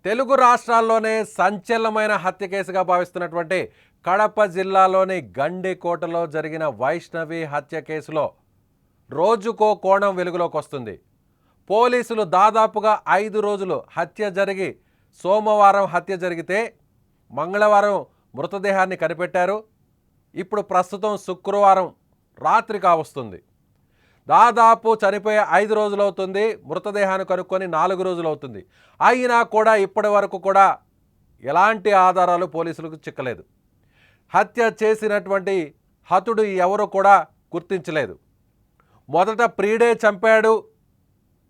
తెలుగు రాష్ట్రాల్లోనే సంచలనమైన హత్య కేసుగా భావిస్తున్నటువంటి కడప జిల్లాలోని గండికోటలో జరిగిన వైష్ణవి హత్య కేసులో రోజుకో కోణం వెలుగులోకి వస్తుంది. పోలీసులు దాదాపుగా 5 రోజులు హత్య జరిగి సోమవారం హత్య జరిగితే మంగళవారం మృతదేహాన్ని కనిపెట్టారు. ఇప్పుడు ప్రస్తుతం శుక్రవారం రాత్రి కావస్తుంది. దాదాపు చనిపోయే 5 రోజులు అవుతుంది. మృతదేహాన్ని కనుక్కొని 4 రోజులు అవుతుంది. అయినా కూడా ఇప్పటి వరకు కూడా ఎలాంటి ఆధారాలు పోలీసులకు చిక్కలేదు. హత్య చేసినటువంటి హతుడు ఎవరు కూడా గుర్తించలేదు. మొదట ప్రియుడే చంపాడు,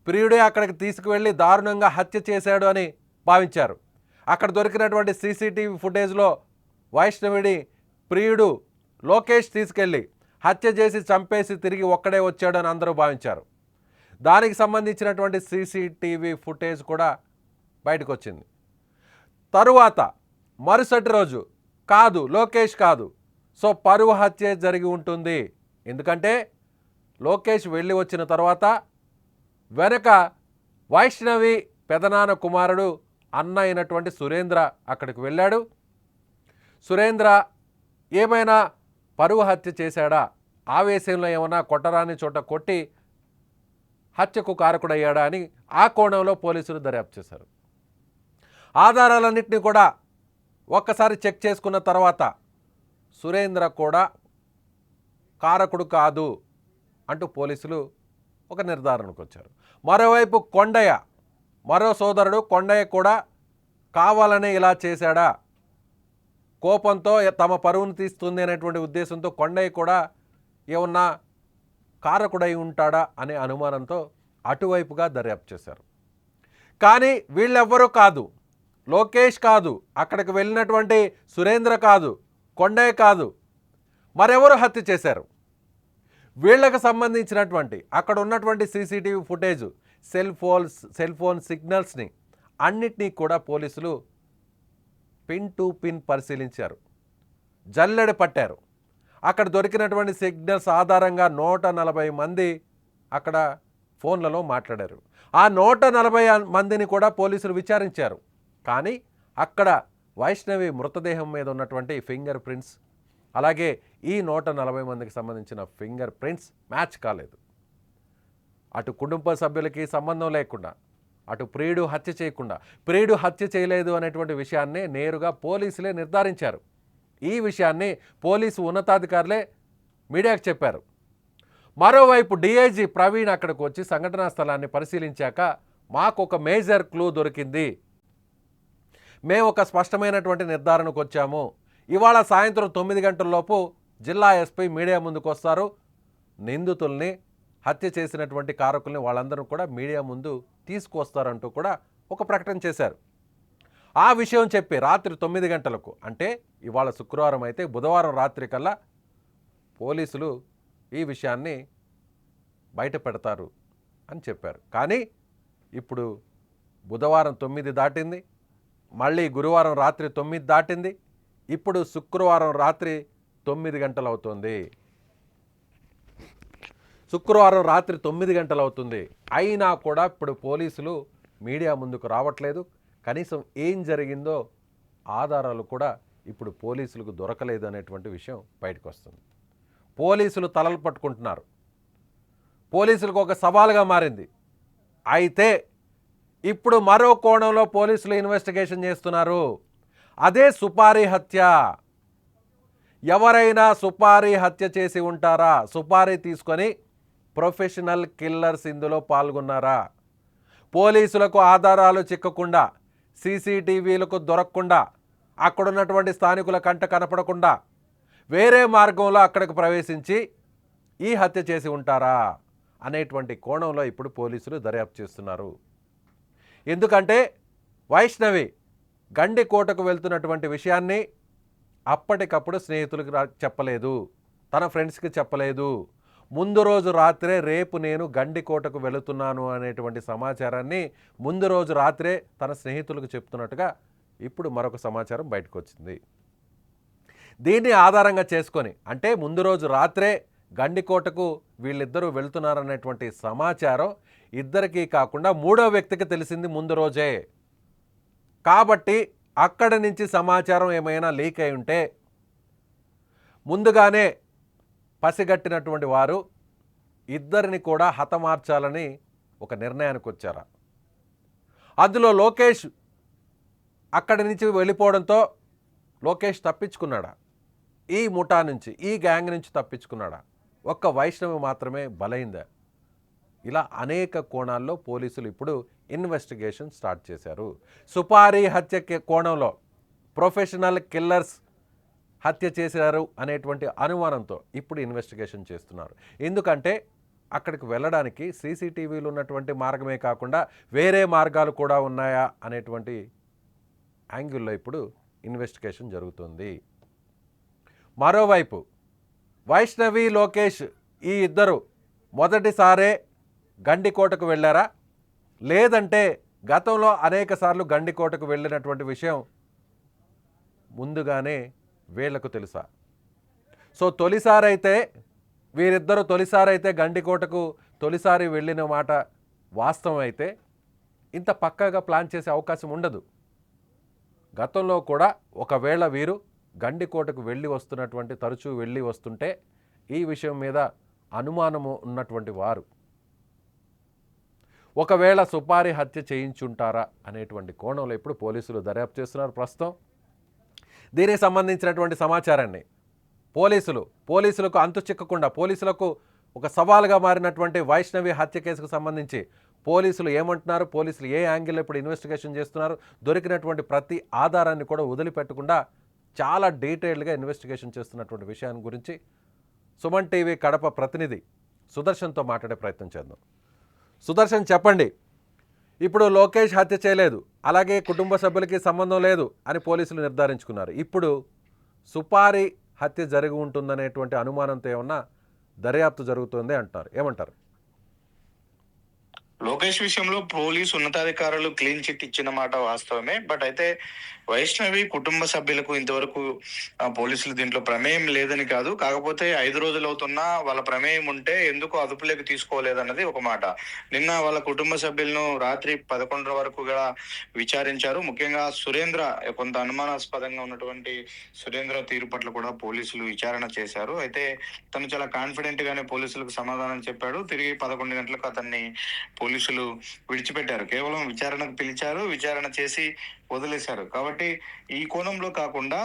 ప్రియుడే అక్కడికి తీసుకువెళ్ళి దారుణంగా హత్య చేశాడు అని భావించారు. అక్కడ దొరికినటువంటి సీసీటీవీ ఫుటేజ్లో వైష్ణవిని ప్రియుడు లోకేష్ తీసుకెళ్ళి హత్య చేసి చంపేసి తిరిగి ఒక్కడే వచ్చాడని అందరూ భావించారు. దానికి సంబంధించినటువంటి సీసీటీవీ ఫుటేజ్ కూడా బయటకు వచ్చింది. తరువాత మరుసటి రోజు కాదు, లోకేష్ కాదు, సో పరువు హత్య జరిగి ఉంటుంది. ఎందుకంటే లోకేష్ వెళ్ళి వచ్చిన తర్వాత వెనక వైష్ణవి పెదనాన్న కుమారుడు అన్న అయినటువంటి సురేంద్ర అక్కడికి వెళ్ళాడు. సురేంద్ర ఏమైనా పరువు హత్య చేశాడా, ఆవేశంలో ఏమైనా కొట్టరాని చోట కొట్టి హత్యకు కారకుడయ్యాడా అని ఆ కోణంలో పోలీసులు దర్యాప్తు చేశారు. ఆధారాలన్నింటినీ కూడా ఒక్కసారి చెక్ చేసుకున్న తర్వాత సురేంద్ర కూడా కారకుడు కాదు అంటూ పోలీసులు ఒక నిర్ధారణకు వచ్చారు. మరోవైపు కొండయ్య, మరో సోదరుడు కొండయ్య కూడా కావాలనే ఇలా చేశాడా, కోపంతో తమ పరువును తీస్తుంది అనేటువంటి ఉద్దేశంతో కొండయ్య కూడా ఏమన్నా కారకుడై ఉంటాడా అనే అనుమానంతో అటువైపుగా దర్యాప్తు చేశారు. కానీ వీళ్ళెవ్వరూ కాదు, లోకేష్ కాదు, అక్కడికి వెళ్ళినటువంటి సురేంద్ర కాదు, కొండయ్య కాదు, మరెవరు హత్య చేశారు. వీళ్ళకు సంబంధించినటువంటి అక్కడ ఉన్నటువంటి సీసీటీవీ ఫుటేజ్, సెల్ ఫోన్ సిగ్నల్స్ని అన్నిటినీ కూడా పోలీసులు పిన్ టు పిన్ పరిశీలించారు, జల్లెడ పట్టారు. అక్కడ దొరికినటువంటి సిగ్నల్స్ ఆధారంగా 140 మంది అక్కడ ఫోన్లలో మాట్లాడారు. ఆ 140 మందిని కూడా పోలీసులు విచారించారు. కానీ అక్కడ వైష్ణవి మృతదేహం మీద ఉన్నటువంటి ఫింగర్ ప్రింట్స్, అలాగే ఈ 140 మందికి సంబంధించిన ఫింగర్ ప్రింట్స్ మ్యాచ్ కాలేదు. అటు కుటుంబ సభ్యులకి సంబంధం లేకుండా, అటు ప్రియుడు హత్య చేయకుండా, ప్రియుడు హత్య చేయలేదు అనేటువంటి విషయాన్ని నేరుగా పోలీసులే నిర్ధారించారు. ఈ విషయాన్ని పోలీసు ఉన్నతాధికారులే మీడియాకు చెప్పారు. మరోవైపు డీఐజీ ప్రవీణ్ అక్కడికి వచ్చి సంఘటనా స్థలాన్ని పరిశీలించాక మాకు ఒక మేజర్ క్లూ దొరికింది, మేము ఒక స్పష్టమైనటువంటి నిర్ధారణకు వచ్చాము. ఇవాళ సాయంత్రం 9 గంటలలోపు జిల్లా ఎస్పీ మీడియా ముందుకు వస్తారు. నిందితుల్ని, హత్య చేసినటువంటి కారకుల్ని వాళ్ళందరూ కూడా మీడియా ముందు తీసుకువస్తారంటూ కూడా ఒక ప్రకటన చేశారు. ఆ విషయం చెప్పి రాత్రి 9 గంటలకు, అంటే ఇవాళ శుక్రవారం అయితే బుధవారం రాత్రి కల్లా పోలీసులు ఈ విషయాన్ని బయట పెడతారు అని చెప్పారు. కానీ ఇప్పుడు బుధవారం 9 దాటింది, మళ్ళీ గురువారం రాత్రి 9 దాటింది, ఇప్పుడు శుక్రవారం రాత్రి 9 గంటలు అవుతుంది. శుక్రవారం రాత్రి 9 గంటలు అవుతుంది. అయినా కూడా ఇప్పుడు పోలీసులు మీడియా ముందుకు రావట్లేదు. కనీసం ఏం జరిగిందో ఆధారాలు కూడా ఇప్పుడు పోలీసులకు దొరకలేదు అనేటువంటి విషయం బయటకు వస్తుంది. పోలీసులు తలలు పట్టుకుంటున్నారు. పోలీసులకు ఒక సవాలుగా మారింది. అయితే ఇప్పుడు మరో కోణంలో పోలీసులు ఇన్వెస్టిగేషన్ చేస్తున్నారు. అదే సుపారీ హత్య. ఎవరైనా సుపారీ హత్య చేసి ఉంటారా, సుపారీ తీసుకొని ప్రొఫెషనల్ కిల్లర్స్ ఇందులో పాల్గొన్నారా, పోలీసులకు ఆధారాలు చిక్కకుండా, సీసీటీవీలకు దొరకకుండా, అక్కడున్నటువంటి స్థానికుల కంట కనపడకుండా వేరే మార్గంలో అక్కడికి ప్రవేశించి ఈ హత్య చేసి ఉంటారా అనేటువంటి కోణంలో ఇప్పుడు పోలీసులు దర్యాప్తు చేస్తున్నారు. ఎందుకంటే వైష్ణవి గండికోటకు వెళ్తున్నటువంటి విషయాన్ని అప్పటికప్పుడు స్నేహితులకు చెప్పలేదు, తన ఫ్రెండ్స్కి చెప్పలేదు. ముందు రోజు రాత్రే రేపు నేను గండికోటకు వెళుతున్నాను అనేటువంటి సమాచారాన్ని ముందు రోజు రాత్రే తన స్నేహితులకు చెప్తున్నట్టుగా ఇప్పుడు మరొక సమాచారం బయటకు వచ్చింది. దీన్ని ఆధారంగా చేసుకొని, అంటే ముందు రోజు రాత్రే గండికోటకు వీళ్ళిద్దరూ వెళ్తున్నారనేటువంటి సమాచారం ఇద్దరికీ కాకుండా మూడో వ్యక్తికి తెలిసింది ముందు రోజే. కాబట్టి అక్కడి నుంచి సమాచారం ఏమైనా లీక్ అయి ఉంటే ముందుగానే పసిగట్టినటువంటి వారు ఇద్దరిని కూడా హతమార్చాలని ఒక నిర్ణయానికి వచ్చారా? అందులో లోకేష్ అక్కడి నుంచి వెళ్ళిపోవడంతో లోకేష్ తప్పించుకున్నాడా? ఈ ముఠా నుంచి, ఈ గ్యాంగ్ నుంచి తప్పించుకున్నాడా? ఒక్క వైష్ణవి మాత్రమే బలైందా? ఇలా అనేక కోణాల్లో పోలీసులు ఇప్పుడు ఇన్వెస్టిగేషన్ స్టార్ట్ చేశారు. సుపారీ హత్య కోణంలో ప్రొఫెషనల్ కిల్లర్స్ హత్య చేశారు అనేటువంటి అనుమానంతో ఇప్పుడు ఇన్వెస్టిగేషన్ చేస్తున్నారు. ఎందుకంటే అక్కడికి వెళ్ళడానికి సీసీటీవీలు ఉన్నటువంటి మార్గమే కాకుండా వేరే మార్గాలు కూడా ఉన్నాయా అనేటువంటి యాంగిల్లో ఇప్పుడు ఇన్వెస్టిగేషన్ జరుగుతుంది. మరోవైపు వైష్ణవి, లోకేష్ ఈ ఇద్దరు మొదటిసారే గండికోటకు వెళ్ళారా, లేదంటే గతంలో అనేక సార్లు గండికోటకు వెళ్ళినటువంటి విషయం ముందుగానే వీళ్లకు తెలుసా? సో వీరిద్దరూ తొలిసారైతే గండికోటకు తొలిసారి వెళ్ళిన మాట వాస్తవం అయితే ఇంత పక్కాగా ప్లాన్ చేసే అవకాశం ఉండదు. గతంలో కూడా ఒకవేళ వీరు గండికోటకు తరచూ వెళ్ళి వస్తుంటే ఈ విషయం మీద అనుమానము ఉన్నటువంటి వారు ఒకవేళ సుపారీ హత్య చేయించుంటారా అనేటువంటి కోణంలో ఇప్పుడు పోలీసులు దర్యాప్తు చేస్తున్నారు. ప్రస్తుతం దీనికి సంబంధించినటువంటి సమాచారాన్ని పోలీసులకు అంతు చిక్కకుండా పోలీసులకు ఒక సవాలుగా మారినటువంటి వైష్ణవి హత్య కేసుకు సంబంధించి పోలీసులు ఏమంటున్నారు, పోలీసులు ఏ యాంగిల్లో ఇప్పుడు ఇన్వెస్టిగేషన్ చేస్తున్నారు, దొరికినటువంటి ప్రతి ఆధారాన్ని కూడా వదిలిపెట్టకుండా చాలా డీటెయిల్డ్గా ఇన్వెస్టిగేషన్ చేస్తున్నటువంటి విషయాన్ని గురించి సుమన్ టీవీ కడప ప్రతినిధి సుదర్శన్తో మాట్లాడే ప్రయత్నం చేద్దాం. సుదర్శన్, చెప్పండి. ఇప్పుడు లోకేష్ హత్య చేయలేదు, అలాగే కుటుంబ సభ్యులకి సంబంధం లేదు అని పోలీసులు నిర్ధారించుకున్నారు. ఇప్పుడు సుపారీ హత్య జరిగి ఉంటుందనేటువంటి అనుమానంతో ఏమన్నా దర్యాప్తు జరుగుతుంది అంటారు, ఏమంటారు? లోకేష్ విషయంలో పోలీసు ఉన్నతాధికారులు క్లీన్ చిట్ ఇచ్చిన మాట వాస్తవమే. బట్ అయితే వైష్ణవి కుటుంబ సభ్యులకు ఇంతవరకు పోలీసులు దీంట్లో ప్రమేయం లేదని కాదు, కాకపోతే 5 రోజులు అవుతున్నా వాళ్ళ ప్రమేయం ఉంటే ఎందుకు అదుపులోకి తీసుకోలేదన్నది ఒక మాట. నిన్న వాళ్ళ కుటుంబ సభ్యులను రాత్రి 11 వరకు కూడా విచారించారు. ముఖ్యంగా సురేంద్ర, కొంత అనుమానాస్పదంగా ఉన్నటువంటి సురేంద్ర తీరు పట్ల కూడా పోలీసులు విచారణ చేశారు. అయితే తను చాలా కాన్ఫిడెంట్ గానే పోలీసులకు సమాధానం చెప్పాడు. తిరిగి 11 గంటలకు అతన్ని పోలీసులు విడిచిపెట్టారు. కేవలం విచారణకు పిలిచారు, విచారణ చేసి వదిలేశారు. కాబట్టి ఈ కోణంలో కాకుండా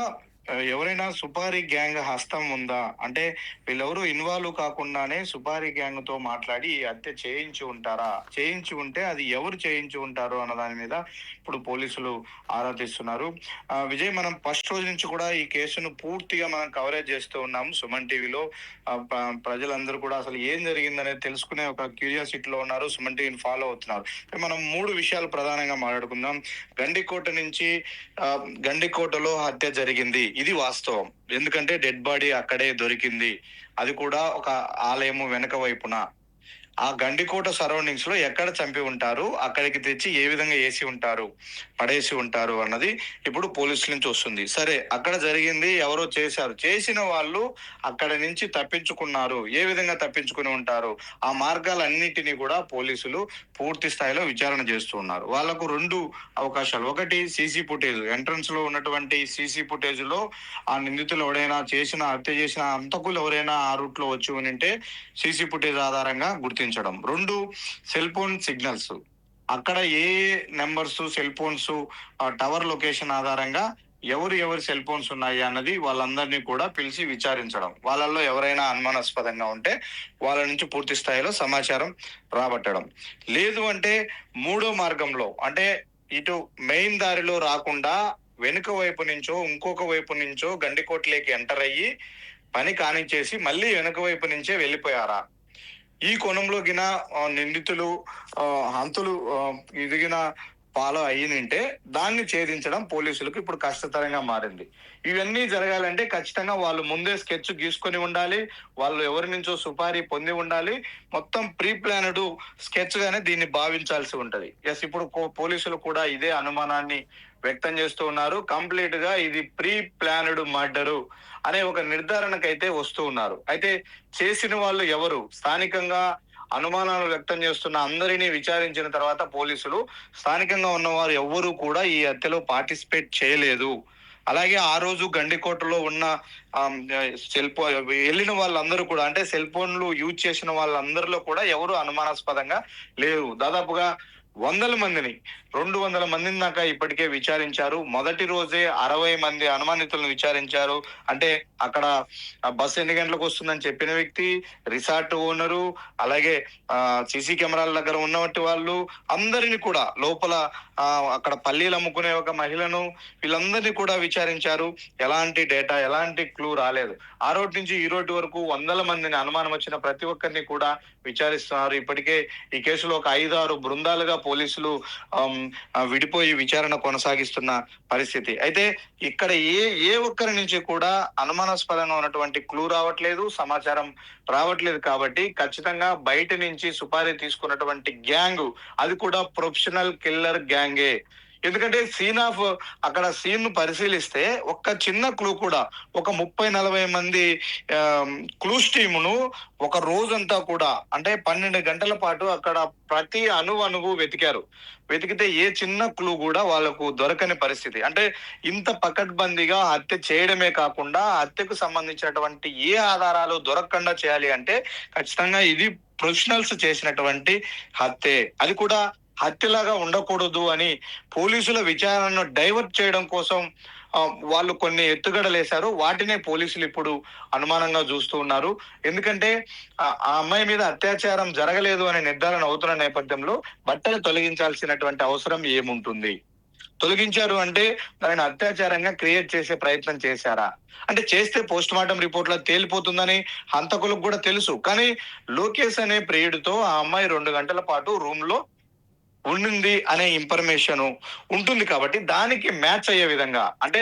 ఎవరైనా సుపారీ గ్యాంగ్ హస్తం ఉందా అంటే వీళ్ళెవరు ఇన్వాల్వ్ కాకుండానే సుపారీ గ్యాంగ్ తో మాట్లాడి హత్య చేయించి ఉంటే అది ఎవరు చేయించి ఉంటారు అన్న దాని మీద ఇప్పుడు పోలీసులు ఆరా తీస్తున్నారు. విజయ్, మనం ఫస్ట్ రోజు నుంచి కూడా ఈ కేసును పూర్తిగా మనం కవరేజ్ చేస్తూ ఉన్నాము సుమన్ టీవీలో. ప్రజలందరూ కూడా అసలు ఏం జరిగిందనేది తెలుసుకునే ఒక క్యూరియాసిటీలో ఉన్నారు, సుమన్ టీవీని ఫాలో అవుతున్నారు. మనం 3 విషయాలు ప్రధానంగా మాట్లాడుకుందాం. గండికోటలో హత్య జరిగింది, ఇది వాస్తవం. ఎందుకంటే డెడ్ బాడీ అక్కడే దొరికింది, అది కూడా ఒక ఆలయము వెనక వైపున. ఆ గండికోట సరౌండింగ్స్ లో ఎక్కడ చంపి ఉంటారు, అక్కడికి తెచ్చి ఏ విధంగా పడేసి ఉంటారు అన్నది ఇప్పుడు పోలీసుల నుంచి వస్తుంది. సరే, అక్కడ జరిగింది, ఎవరో చేసిన వాళ్ళు అక్కడ నుంచి తప్పించుకున్నారు, ఏ విధంగా తప్పించుకుని ఉంటారు, ఆ మార్గాలన్నింటినీ కూడా పోలీసులు పూర్తి స్థాయిలో విచారణ చేస్తూ ఉన్నారు. వాళ్లకు 2 అవకాశాలు. ఒకటి, సీసీ ఫుటేజ్, ఎంట్రన్స్ లో ఉన్నటువంటి సీసీ ఫుటేజ్ లో ఆ నిందితులు ఎవరైనా హత్య చేసిన హంతకులు ఎవరైనా ఆ రూట్ లో వచ్చి ఉంటే సీసీ ఫుటేజ్ ఆధారంగా గుర్తించడం. 2, సెల్ ఫోన్ సిగ్నల్స్, అక్కడ ఏ numbers, cell phones, tower location ఆధారంగా ఎవరి సెల్ ఫోన్స్ ఉన్నాయి అన్నది వాళ్ళందరినీ కూడా పిలిచి విచారించడం. వాళ్ళల్లో ఎవరైనా అనుమానాస్పదంగా ఉంటే వాళ్ళ నుంచి పూర్తి స్థాయిలో సమాచారం రాబట్టడం. లేదు అంటే 3వ మార్గంలో, అంటే ఇటు మెయిన్ దారిలో రాకుండా వెనుక వైపు నుంచో ఇంకొక వైపు నుంచో గండికోటలోకి ఎంటర్ అయ్యి పని కానిచ్చేసి మళ్ళీ వెనుక వైపు నుంచే వెళ్ళిపోయారా? ఈ కోణంలో గిన నిందితులు హంతులు ఇదిగిన ఫాలో అయ్యింటే దాన్ని ఛేదించడం పోలీసులకు ఇప్పుడు కష్టతరంగా మారింది. ఇవన్నీ జరగాలంటే ఖచ్చితంగా వాళ్ళు ముందే స్కెచ్ గీసుకొని ఉండాలి, వాళ్ళు ఎవరి నుంచో సుపారీ పొంది ఉండాలి. మొత్తం ప్రీ ప్లానడ్ స్కెచ్ గానే దీన్ని భావించాల్సి ఉంటది. ఎస్, ఇప్పుడు పోలీసులు కూడా ఇదే అనుమానాన్ని వ్యక్తం చేస్తూ ఉన్నారు. కంప్లీట్ గా ఇది ప్రీ ప్లానడ్ మర్డరు అనే ఒక నిర్ధారణకైతే వస్తూ ఉన్నారు. అయితే చేసిన వాళ్ళు ఎవరు, స్థానికంగా అనుమానాలు వ్యక్తం చేస్తున్న అందరినీ విచారించిన తర్వాత పోలీసులు స్థానికంగా ఉన్నవారు ఎవ్వరూ కూడా ఈ హత్యలో పార్టిసిపేట్ చేయలేదు. అలాగే ఆ రోజు గండికోటలో ఉన్న సెల్ ఫోన్ వెళ్ళిన వాళ్ళందరూ కూడా అంటే సెల్ ఫోన్లు యూజ్ చేసిన వాళ్ళందరిలో కూడా ఎవరు అనుమానాస్పదంగా లేరు. దాదాపుగా వందల మందిని 200 మందిని దాకా ఇప్పటికే విచారించారు. మొదటి రోజే 60 మంది అనుమానితులను విచారించారు. అంటే అక్కడ బస్సు ఎన్ని గంటలకు వస్తుందని చెప్పిన వ్యక్తి, రిసార్ట్ ఓనరు, అలాగే సీసీ కెమెరాల దగ్గర ఉన్నటువంటి వాళ్ళు అందరిని కూడా లోపల అక్కడ పల్లీలు అమ్ముకునే ఒక మహిళను వీళ్ళందరినీ కూడా విచారించారు. ఎలాంటి డేటా, ఎలాంటి క్లూ రాలేదు. ఆ రోజు నుంచి ఈ రోజు వరకు వందల మందిని అనుమానం వచ్చిన ప్రతి ఒక్కరిని కూడా విచారిస్తున్నారు. ఇప్పటికే ఈ కేసులో ఒక 5-6 బృందాలుగా పోలీసులు విడిపోయి విచారణ కొనసాగిస్తున్న పరిస్థితి. అయితే ఇక్కడ ఏ ఒక్కరి నుంచి కూడా అనుమానాస్పదంగా ఉన్నటువంటి క్లూ రావట్లేదు, సమాచారం రావట్లేదు. కాబట్టి ఖచ్చితంగా బయట నుంచి సుపారీ తీసుకున్నటువంటి గ్యాంగ్ అది కూడా ప్రొఫెషనల్ కిల్లర్ గ్యాంగే. ఎందుకంటే అక్కడ సీన్ ను పరిశీలిస్తే ఒక్క చిన్న క్లూ కూడా ఒక 30-40 మంది క్లూస్ టీమును ఒక రోజంతా కూడా అంటే 12 గంటల పాటు అక్కడ ప్రతి అణువు వెతికారు. వెతికితే ఏ చిన్న క్లూ కూడా వాళ్ళకు దొరకని పరిస్థితి. అంటే ఇంత పకడ్బందీగా హత్య చేయడమే కాకుండా హత్యకు సంబంధించినటువంటి ఏ ఆధారాలు దొరకకుండా చేయాలి అంటే ఖచ్చితంగా ఇది ప్రొఫెషనల్స్ చేసినటువంటి హత్యే. అది కూడా హత్యలాగా ఉండకూడదు అని పోలీసుల విచారణను డైవర్ట్ చేయడం కోసం వాళ్ళు కొన్ని ఎత్తుగడలేశారు. వాటినే పోలీసులు ఇప్పుడు అనుమానంగా చూస్తూ ఉన్నారు. ఎందుకంటే ఆ అమ్మాయి మీద అత్యాచారం జరగలేదు అనే నిర్ధారణ అవుతున్న నేపథ్యంలో బట్టలు తొలగించాల్సినటువంటి అవసరం ఏముంటుంది? తొలగించారు అంటే దానిని అత్యాచారంగా క్రియేట్ చేసే ప్రయత్నం చేశారా? అంటే చేస్తే పోస్ట్ మార్టం రిపోర్ట్ లో తేలిపోతుందని హంతకులకు కూడా తెలుసు. కానీ లోకేష్ అనే ప్రియుడితో ఆ అమ్మాయి 2 గంటల పాటు రూమ్ లో ఉండింది అనే ఇన్ఫర్మేషన్ ఉంటుంది. కాబట్టి దానికి మ్యాచ్ అయ్యే విధంగా అంటే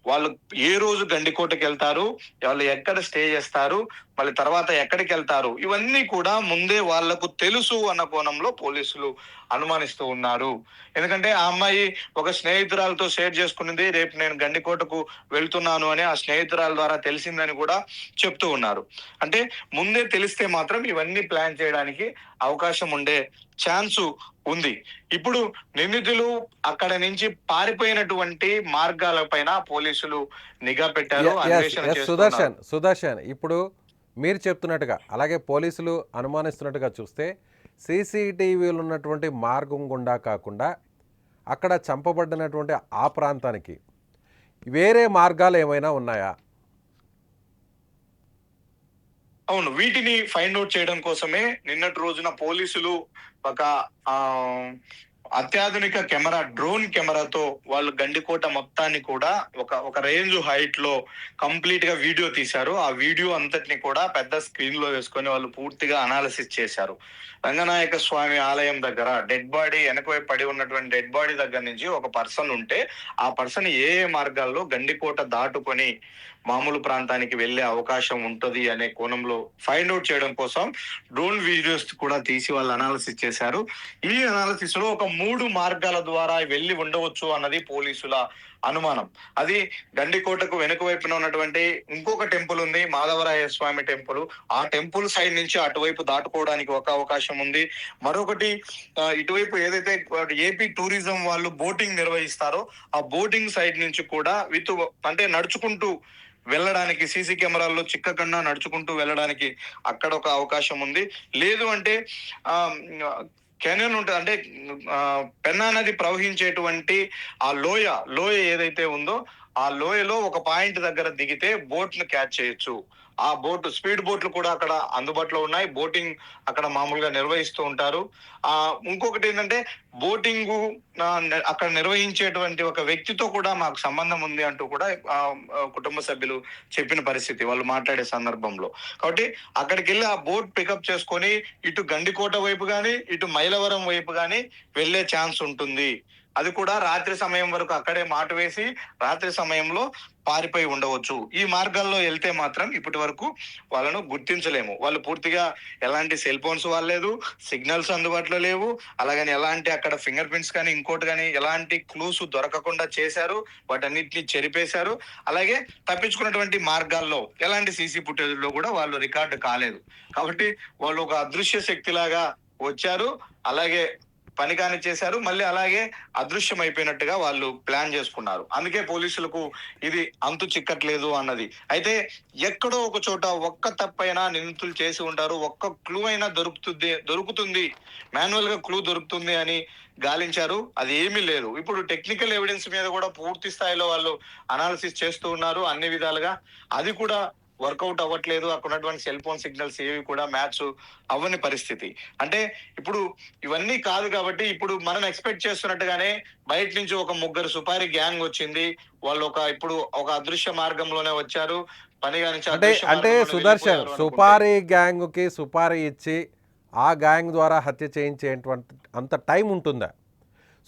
వాళ్ళు ఏ రోజు గండికోటకి వెళ్తారు, వాళ్ళు ఎక్కడ స్టే చేస్తారు, మళ్ళీ తర్వాత ఎక్కడికి వెళ్తారు, ఇవన్నీ కూడా ముందే వాళ్లకు తెలుసు అన్న కోణంలో పోలీసులు అనుమానిస్తూ ఉన్నారు. ఎందుకంటే ఆ అమ్మాయి ఒక స్నేహితురాలతో షేర్ చేసుకున్నది రేపు నేను గండికోటకు వెళ్తున్నాను అని ఆ స్నేహితురాల ద్వారా తెలిసిందని కూడా చెప్తూ ఉన్నారు. అంటే ముందే తెలిస్తే మాత్రం ఇవన్నీ ప్లాన్ చేయడానికి అవకాశం ఉండే ఛాన్సు ఉంది. ఇప్పుడు నిందితులు అక్కడ నుంచి పారిపోయినటువంటి మార్గాలపైన పోలీసులు నిఘా పెట్టారు, అన్వేషణ చేస్తున్నారు. సుదర్శన్ ఇప్పుడు మీరు చెప్తున్నట్టుగా అలాగే పోలీసులు అనుమానిస్తున్నట్టుగా చూస్తే సీసీటీవీలు ఉన్నటువంటి మార్గం గుండా కాకుండా అక్కడ చంపబడినటువంటి ఆ ప్రాంతానికి వేరే మార్గాలు ఏమైనా ఉన్నాయా? అవును, వీటిని ఫైండ్ అవుట్ చేయడం కోసమే నిన్నటి రోజున పోలీసులు ఒక అత్యాధునిక కెమెరా, డ్రోన్ కెమెరాతో వాళ్ళు గండికోట మొత్తాన్ని కూడా ఒక రేంజ్ హైట్ లో కంప్లీట్ గా వీడియో తీశారు. ఆ వీడియో అంతటిని కూడా పెద్ద స్క్రీన్ లో వేసుకొని వాళ్ళు పూర్తిగా అనాలిసిస్ చేశారు. రంగనాయక స్వామి ఆలయం దగ్గర డెడ్ బాడీ వెనకవైపు పడి ఉన్నటువంటి డెడ్ బాడీ దగ్గర నుంచి ఒక పర్సన్ ఉంటే ఆ పర్సన్ ఏ మార్గాల్లో గండికోట దాటుకొని మామూలు ప్రాంతానికి వెళ్లే అవకాశం ఉంటది అనే కోణంలో ఫైండ్ అవుట్ చేయడం కోసం డ్రోన్ వీడియోస్ కూడా తీసి వాళ్ళు అనాలిసిస్ చేశారు. ఈ అనాలిసిస్ లో ఒక 3 మార్గాల ద్వారా వెళ్లి ఉండవచ్చు అన్నది పోలీసుల అనుమానం. అది గండికోటకు వెనుక వైపున ఉన్నటువంటి ఇంకొక టెంపుల్ ఉంది, మాధవరాయ స్వామి టెంపుల్. ఆ టెంపుల్ సైడ్ నుంచి అటువైపు దాటుకోవడానికి ఒక అవకాశం ఉంది. మరొకటి ఇటువైపు ఏదైతే ఏపీ టూరిజం వాళ్ళు బోటింగ్ నిర్వహిస్తారో ఆ బోటింగ్ సైడ్ నుంచి కూడా అంటే నడుచుకుంటూ వెళ్ళడానికి, సీసీ కెమెరాల్లో చిక్కకుండా నడుచుకుంటూ వెళ్ళడానికి అక్కడ ఒక అవకాశం ఉంది. లేదు అంటే కెనాన్ ఉంటుంది, అంటే పెన్నా నది ప్రవహించేటువంటి ఆ లోయ ఏదైతే ఉందో ఆ లోయలో ఒక పాయింట్ దగ్గర దిగితే బోట్ ను క్యాచ్ చేయొచ్చు. ఆ స్పీడ్ బోట్లు కూడా అక్కడ అందుబాటులో ఉన్నాయి. బోటింగ్ అక్కడ మామూలుగా నిర్వహిస్తూ ఉంటారు. ఇంకొకటి ఏంటంటే బోటింగ్ అక్కడ నిర్వహించేటువంటి ఒక వ్యక్తితో కూడా మాకు సంబంధం ఉంది అంటూ కూడా కుటుంబ సభ్యులు చెప్పిన పరిస్థితి వాళ్ళు మాట్లాడే సందర్భంలో. కాబట్టి అక్కడికి వెళ్ళి ఆ బోట్ పికప్ చేసుకొని ఇటు గండికోట వైపు గాని ఇటు మైలవరం వైపు గాని వెళ్లే ఛాన్స్ ఉంటుంది. అది కూడా రాత్రి సమయం వరకు అక్కడే మాటు వేసి రాత్రి సమయంలో పారిపోయి ఉండవచ్చు. ఈ మార్గాల్లో వెళ్తే మాత్రం ఇప్పటి వరకు వాళ్ళను గుర్తించలేము. వాళ్ళు పూర్తిగా ఎలాంటి సెల్ ఫోన్స్ వాడలేదు, సిగ్నల్స్ అందుబాటులో లేవు. అలాగని ఎలాంటి అక్కడ ఫింగర్ ప్రింట్స్ కానీ ఇంకోటి కానీ ఎలాంటి క్లూస్ దొరకకుండా చేశారు. వాటన్నిటిని చెరిపేశారు. అలాగే తప్పించుకున్నటువంటి మార్గాల్లో ఎలాంటి సీసీ ఫుటేజ్ లో కూడా వాళ్ళు రికార్డు కాలేదు. కాబట్టి వాళ్ళు ఒక అదృశ్య శక్తిలాగా వచ్చారు. అలాగే పని కాని చేశారు. మళ్ళీ అలాగే అదృశ్యం అయిపోయినట్టుగా వాళ్ళు ప్లాన్ చేసుకున్నారు. అందుకే పోలీసులకు ఇది అంతు చిక్కట్లేదు అన్నది. అయితే ఎక్కడో ఒక చోట ఒక్క తప్పైనా నిందితులు చేసి ఉంటారు, ఒక్క క్లూ అయినా దొరుకుతుంది మాన్యువల్ గా క్లూ దొరుకుతుంది అని గాలించారు. అది ఏమీ లేదు. ఇప్పుడు టెక్నికల్ ఎవిడెన్స్ మీద కూడా పూర్తి స్థాయిలో వాళ్ళు అనాలిసిస్ చేస్తూ ఉన్నారు అన్ని విధాలుగా. అది కూడా వర్కౌట్ అవ్వట్లేదు. అక్కడ ఉన్నటువంటి సెల్ ఫోన్ సిగ్నల్స్ ఏవి కూడా మ్యాచ్ అవ్వని పరిస్థితి. అంటే ఇప్పుడు ఇవన్నీ కాదు కాబట్టి ఇప్పుడు మనం ఎక్స్పెక్ట్ చేస్తున్నట్టుగానే బయట నుంచి ఒక ముగ్గురు సుపారీ గ్యాంగ్ వచ్చింది. వాళ్ళు ఇప్పుడు ఒక అదృశ్య మార్గంలోనే వచ్చారు. పని నుంచి అంటే అదృశ్య అంటే మార్గంలోనే సుదర్శన్ వెళ్ళిపోయారు అనుకుంటే సుపారీ గ్యాంగ్కి సుపారీ ఇచ్చి ఆ గ్యాంగ్ ద్వారా హత్య చేయించేటువంటి అంత టైం ఉంటుందా?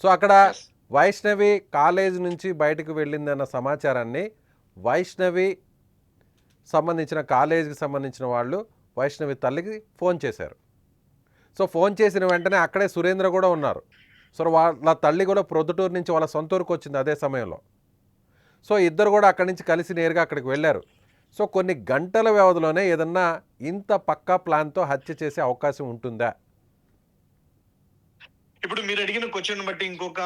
సో అక్కడ yes. వైష్ణవి కాలేజ్ నుంచి బయటకు వెళ్ళిందన్న సమాచారాన్ని వైష్ణవి సంబంధించిన కాలేజీకి సంబంధించిన వాళ్ళు వైష్ణవి తల్లికి ఫోన్ చేశారు. సో ఫోన్ చేసిన వెంటనే అక్కడే సురేంద్ర కూడా ఉన్నారు. సో వాళ్ళ తల్లి కూడా ప్రొద్దుటూరు నుంచి వాళ్ళ సొంత ఊరికి వచ్చింది అదే సమయంలో. సో ఇద్దరు కూడా అక్కడి నుంచి కలిసి నేరుగా అక్కడికి వెళ్ళారు. సో కొన్ని గంటల వ్యవధిలోనే ఏదన్నా ఇంత పక్కా ప్లాన్తో హత్య చేసే అవకాశం ఉంటుందా? ఇప్పుడు మీరు అడిగిన క్వశ్చన్ బట్టి ఇంకొక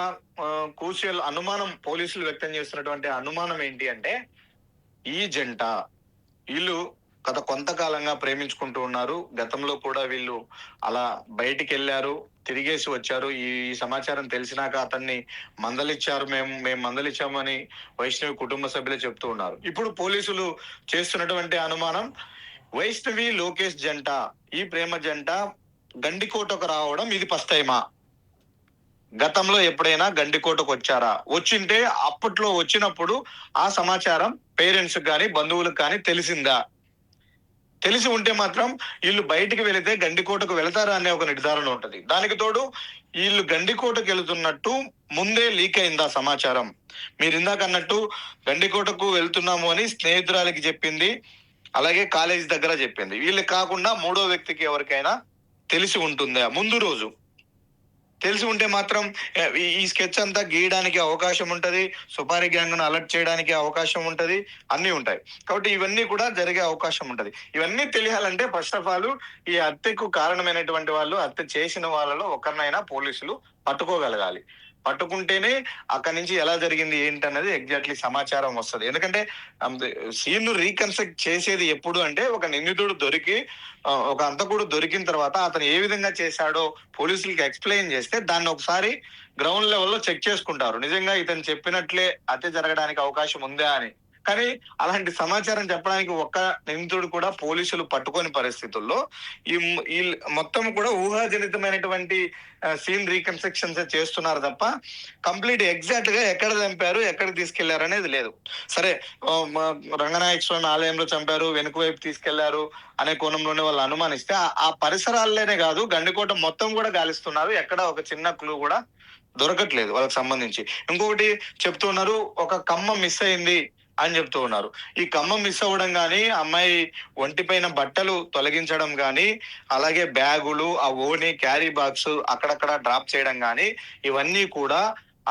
క్రూషియల్ అనుమానం పోలీసులు వ్యక్తం చేస్తున్నటువంటి అనుమానం ఏంటి అంటే, ఈ జంట వీళ్ళు గత కొంతకాలంగా ప్రేమించుకుంటూ ఉన్నారు. గతంలో కూడా వీళ్ళు అలా బయటికి వెళ్ళారు, తిరిగేసి వచ్చారు. ఈ సమాచారం తెలిసినాక అతన్ని మందలిచ్చారు. మేము మందలిచ్చామని వైష్ణవి కుటుంబ సభ్యులే చెప్తూ ఉన్నారు. ఇప్పుడు పోలీసులు చేస్తున్నటువంటి అనుమానం వైష్ణవి లోకేష్ జంట, ఈ ప్రేమ జంట గండికోటకు రావడం ఇది ఫస్ట్ టైమా? గతంలో ఎప్పుడైనా గండికోటకు వచ్చారా? వచ్చింటే అప్పట్లో వచ్చినప్పుడు ఆ సమాచారం పేరెంట్స్ కానీ బంధువులకు కానీ తెలిసిందా? తెలిసి ఉంటే మాత్రం వీళ్ళు బయటికి వెళితే గండికోటకు వెళతారా అనే ఒక నిర్ధారణ ఉంటది. దానికి తోడు వీళ్ళు గండికోటకు వెళుతున్నట్టు ముందే లీక్ అయిందా సమాచారం? మీరు ఇందాక అన్నట్టు గండికోటకు వెళ్తున్నాము అని స్నేహితురాలికి చెప్పింది, అలాగే కాలేజీ దగ్గర చెప్పింది. వీళ్ళు కాకుండా మూడో వ్యక్తికి ఎవరికైనా తెలిసి ఉంటుందా ముందు రోజు? తెలిసి ఉంటే మాత్రం ఈ స్కెచ్ అంతా గీయడానికి అవకాశం ఉంటది, సుపారీ గ్యాంగ్ ను అలర్ట్ చేయడానికి అవకాశం ఉంటది, అన్ని ఉంటాయి. కాబట్టి ఇవన్నీ కూడా జరిగే అవకాశం ఉంటది. ఇవన్నీ తెలియాలంటే ఫస్ట్ ఆఫ్ ఆల్ ఈ హత్యకు కారణమైనటువంటి వాళ్ళు, హత్య చేసిన వాళ్ళలో ఒకరినైనా పోలీసులు పట్టుకోగలగాలి. పట్టుకుంటేనే అక్కడి నుంచి ఎలా జరిగింది ఏంటన్నది ఎగ్జాక్ట్లీ సమాచారం వస్తుంది. ఎందుకంటే సీన్ ను రీకన్స్ట్రక్ట్ చేసేది ఎప్పుడు అంటే ఒక నిందితుడు దొరికి ఒక హంతకుడు దొరికిన తర్వాత అతను ఏ విధంగా చేశాడో పోలీసులకి ఎక్స్ప్లెయిన్ చేస్తే దాన్ని ఒకసారి గ్రౌండ్ లెవెల్లో చెక్ చేసుకుంటారు. నిజంగా ఇతను చెప్పినట్లే హత్య జరగడానికి అవకాశం ఉందా అని. కానీ అలాంటి సమాచారం చెప్పడానికి ఒక్క నిందితుడు కూడా పోలీసులు పట్టుకోని పరిస్థితుల్లో ఈ మొత్తం కూడా ఊహాజనితమైనటువంటి సీన్ రీకన్స్ట్రక్షన్స్ చేస్తున్నారు తప్ప కంప్లీట్ ఎగ్జాక్ట్ గా ఎక్కడ చంపారు, ఎక్కడ తీసుకెళ్లారు అనేది లేదు. సరే, రంగనాయక స్వామి ఆలయంలో చంపారు, వెనుక వైపు తీసుకెళ్లారు అనే కోణంలోనే వాళ్ళు అనుమానిస్తే ఆ పరిసరాల్లోనే కాదు గండికోట మొత్తం కూడా గాలిస్తున్నారు. ఎక్కడ ఒక చిన్న క్లూ కూడా దొరకట్లేదు వాళ్ళకి సంబంధించి. ఇంకొకటి చెప్తున్నారు, ఒక కమ్మ మిస్ అయింది అని చెప్తూ ఉన్నారు. ఈ కమ్మ మిస్ అవ్వడం కానీ, అమ్మాయి ఒంటిపైన బట్టలు తొలగించడం కానీ, అలాగే బ్యాగులు, ఆ ఓని క్యారీ బాక్స్ అక్కడక్కడ డ్రాప్ చేయడం కానీ, ఇవన్నీ కూడా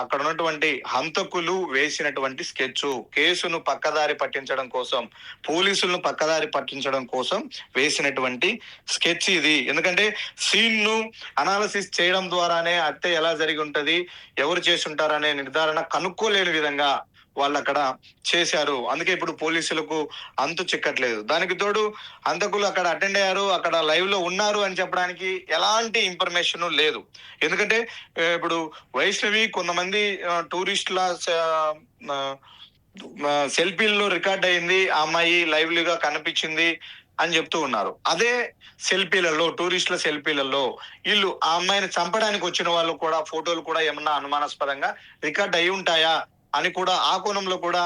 అక్కడ ఉన్నటువంటి హంతకులు వేసినటువంటి స్కెచ్. కేసును పక్కదారి పట్టించడం కోసం, పోలీసులను పక్కదారి పట్టించడం కోసం వేసినటువంటి స్కెచ్ ఇది. ఎందుకంటే సీన్ ను అనాలిసిస్ చేయడం ద్వారానే హత్య ఎలా జరిగి ఉంటది, ఎవరు చేసి ఉంటారనే నిర్ధారణ కనుక్కోలేని విధంగా వాళ్ళు అక్కడ చేశారు. అందుకే ఇప్పుడు పోలీసులకు అంతు చిక్కట్లేదు. దానికి తోడు హంతకులు అక్కడ అటెండ్ అయ్యారు, అక్కడ లైవ్ లో ఉన్నారు అని చెప్పడానికి ఎలాంటి ఇన్ఫర్మేషన్ లేదు. ఎందుకంటే ఇప్పుడు వైష్ణవి కొంతమంది టూరిస్టుల సెల్ఫీల్లో రికార్డ్ అయింది, ఆ అమ్మాయి లైవ్లీగా కనిపించింది అని చెప్తూ ఉన్నారు. అదే సెల్ఫీలలో, టూరిస్టుల సెల్ఫీలలో వీళ్ళు ఆ అమ్మాయిని చంపడానికి వచ్చిన వాళ్ళు కూడా ఫోటోలు కూడా ఏమన్నా అనుమానాస్పదంగా రికార్డ్ అయి ఉంటాయా అని కూడా ఆ కోణంలో కూడా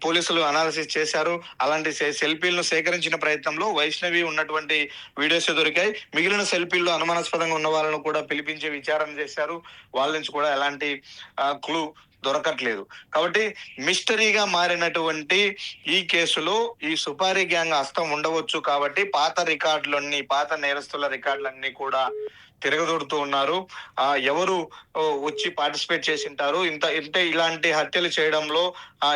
పోలీసులు అనాలిసిస్ చేశారు. అలాంటి సెల్ఫీలను సేకరించిన ప్రయత్నంలో వైష్ణవి ఉన్నటువంటి వీడియోసే దొరికాయి. మిగిలిన సెల్ఫీల్లో అనుమానాస్పదంగా ఉన్న వాళ్ళను కూడా పిలిపించి విచారణ చేశారు. వాళ్ళ నుంచి కూడా ఎలాంటి క్లూ దొరకట్లేదు. కాబట్టి మిస్టరీగా మారినటువంటి ఈ కేసులో ఈ సుపారీ గ్యాంగ్ హస్తం ఉండవచ్చు కాబట్టి పాత నేరస్తుల రికార్డులన్నీ కూడా తిరగదొడుతూ ఉన్నారు. ఎవరు వచ్చి పార్టిసిపేట్ చేసింటారు, ఇలాంటి హత్యలు చేయడంలో,